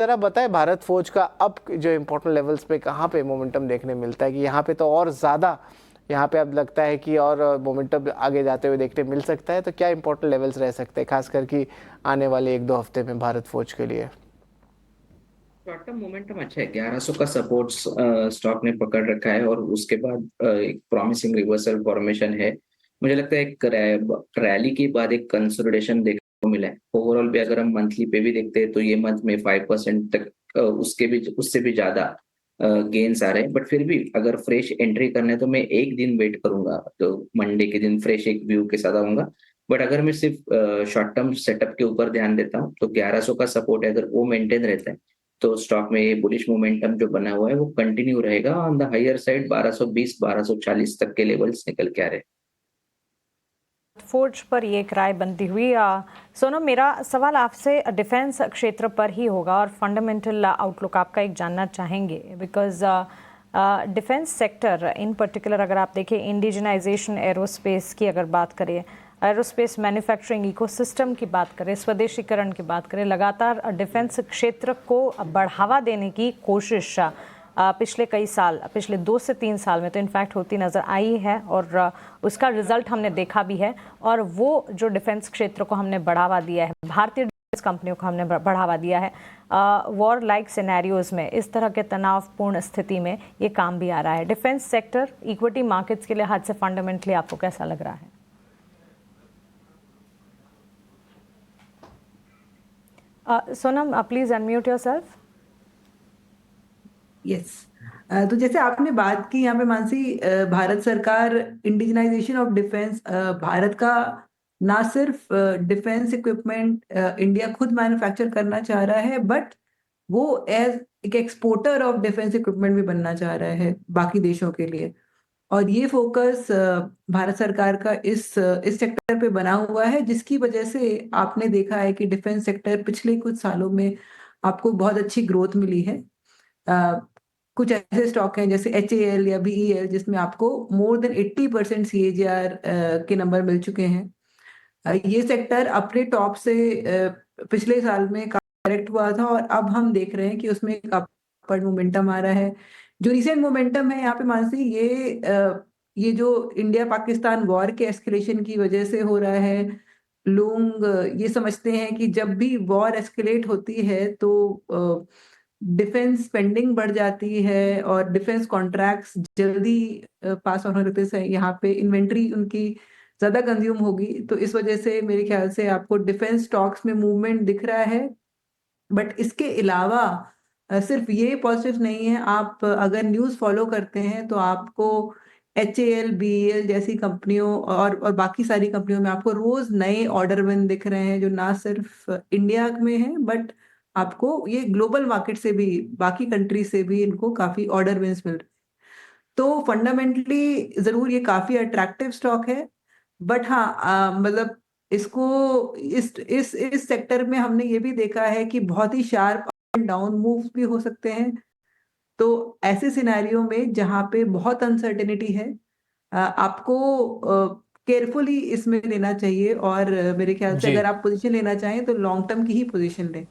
जरा बताएं भारत फोर्ज का अब जो इम्पोर्टेंट लेवल्स पे कहाँ पे मोमेंटम देखने मिलता है कि यहाँ पे तो और ज़्यादा यहाँ पे अब लगता है कि और मोमेंटम आगे जाते हुए देखने मिल सकता है, तो क्या इम्पोर्टेंट लेवल्स रह सकते हैं खास करके आने वाले 1-2 हफ्ते में भारत फोर्ज के लिए? शॉर्ट टर्म मोमेंटम अच्छा है। 1100 का सपोर्ट स्टॉक ने पकड़ रखा है और उसके बाद एक प्रॉमिसिंग रिवर्सल फॉर्मेशन है। मुझे लगता है एक रैली के बाद एक कंसोलिडेशन देखने को मिला है। ओवरऑल भी अगर हम मंथली पे भी देखते हैं तो ये मंथ में 5% तक उससे भी ज्यादा गेन्स आ रहे हैं। बट फिर भी अगर फ्रेश एंट्री करने तो मैं एक दिन वेट करूंगा, तो मंडे के दिन फ्रेश एक व्यू के साथ आऊंगा। बट अगर मैं सिर्फ शॉर्ट टर्म सेटअप के ऊपर ध्यान देता हूँ तो 1100 का सपोर्ट है, अगर वो मेंटेन रहता है तो स्टॉक में ये बुलिश मोमेंटम जो बना हुआ है वो कंटिन्यू रहेगा। ऑन द हायर साइड 1220 1240 तक के लेवल्स निकल के आ रहे हैं। फोर्ज पर ये एक राय बनती हुई सोनम, मेरा सवाल आपसे डिफेंस क्षेत्र पर ही होगा और फंडामेंटल आउटलुक आपका एक जानना चाहेंगे, because defence sector in particular अगर आप देखें, इंडिजनाइजेशन एरोस्पेस की अगर बात करें, एरोस्पेस मैन्युफैक्चरिंग इकोसिस्टम की बात करें, स्वदेशीकरण की बात करें, लगातार डिफेंस क्षेत्र को बढ़ावा देने की कोशिश पिछले कई साल, पिछले 2 से 3 साल में तो इनफैक्ट होती नज़र आई है और उसका रिजल्ट हमने देखा भी है। और वो जो डिफेंस क्षेत्र को हमने बढ़ावा दिया है, भारतीय डिफेंस कंपनियों को हमने बढ़ावा दिया है, वॉर लाइक सिनेरियोज में, इस तरह के तनावपूर्ण स्थिति में ये काम भी आ रहा है। डिफेंस सेक्टर इक्विटी मार्केट्स के लिहाज से फंडामेंटली आपको कैसा लग रहा है? Sonam, please unmute yourself. Yes. तो जैसे आपने बात की यहाँ पे मानसी, भारत सरकार इंडिजनाइजेशन ऑफ डिफेंस, भारत का ना सिर्फ डिफेंस इक्विपमेंट इंडिया खुद मैन्युफैक्चर करना चाह रहा है, बट वो एज एक एक्सपोर्टर ऑफ डिफेंस इक्विपमेंट भी बनना चाह रहा है बाकी देशों के लिए। और ये फोकस भारत सरकार का इस सेक्टर पे बना हुआ है, जिसकी वजह से आपने देखा है कि डिफेंस सेक्टर पिछले कुछ सालों में आपको बहुत अच्छी ग्रोथ मिली है। कुछ ऐसे स्टॉक हैं जैसे HAL या BEL, जिसमें आपको मोर देन 80% CAGR के नंबर मिल चुके हैं। ये सेक्टर अपने टॉप से पिछले साल में करेक्ट हुआ था और अब हम देख रहे हैं कि उसमें एक अपवर्ड मोमेंटम आ रहा है। जो रिसेंट मोमेंटम है यहाँ पे मानसी, ये जो इंडिया पाकिस्तान वॉर के एस्केलेशन की वजह से हो रहा है। लोग ये समझते हैं कि जब भी वॉर एस्केलेट होती है तो डिफेंस स्पेंडिंग बढ़ जाती है और डिफेंस कॉन्ट्रैक्ट्स जल्दी पास ऑन होते हैं। यहाँ पे इन्वेंट्री उनकी ज्यादा कंज्यूम होगी, तो इस वजह से मेरे ख्याल से आपको डिफेंस स्टॉक्स में मूवमेंट दिख रहा है। बट इसके अलावा सिर्फ ये पॉजिटिव नहीं है। आप अगर न्यूज़ फॉलो करते हैं तो आपको HAL BEL जैसी कंपनियों और बाकी सारी कंपनियों में आपको रोज नए ऑर्डर विन दिख रहे हैं, जो ना सिर्फ इंडिया में है बट आपको ये ग्लोबल मार्केट से भी, बाकी कंट्री से भी इनको काफी ऑर्डर विन्स मिल रहे हैं। तो फंडामेंटली जरूर ये काफी अट्रैक्टिव स्टॉक है। बट हाँ, मतलब इसको इस सेक्टर में हमने ये भी देखा है कि बहुत ही sharp up and down moves भी हो सकते हैं। तो ऐसे सिनेरियो में जहाँ पे बहुत अनसर्टेनिटी है, आपको केयरफुली इसमें लेना चाहिए। और मेरे ख्याल से जी, अगर आप पोजीशन लेना चाहें तो लॉन्ग टर्म की ही पोजीशन लें।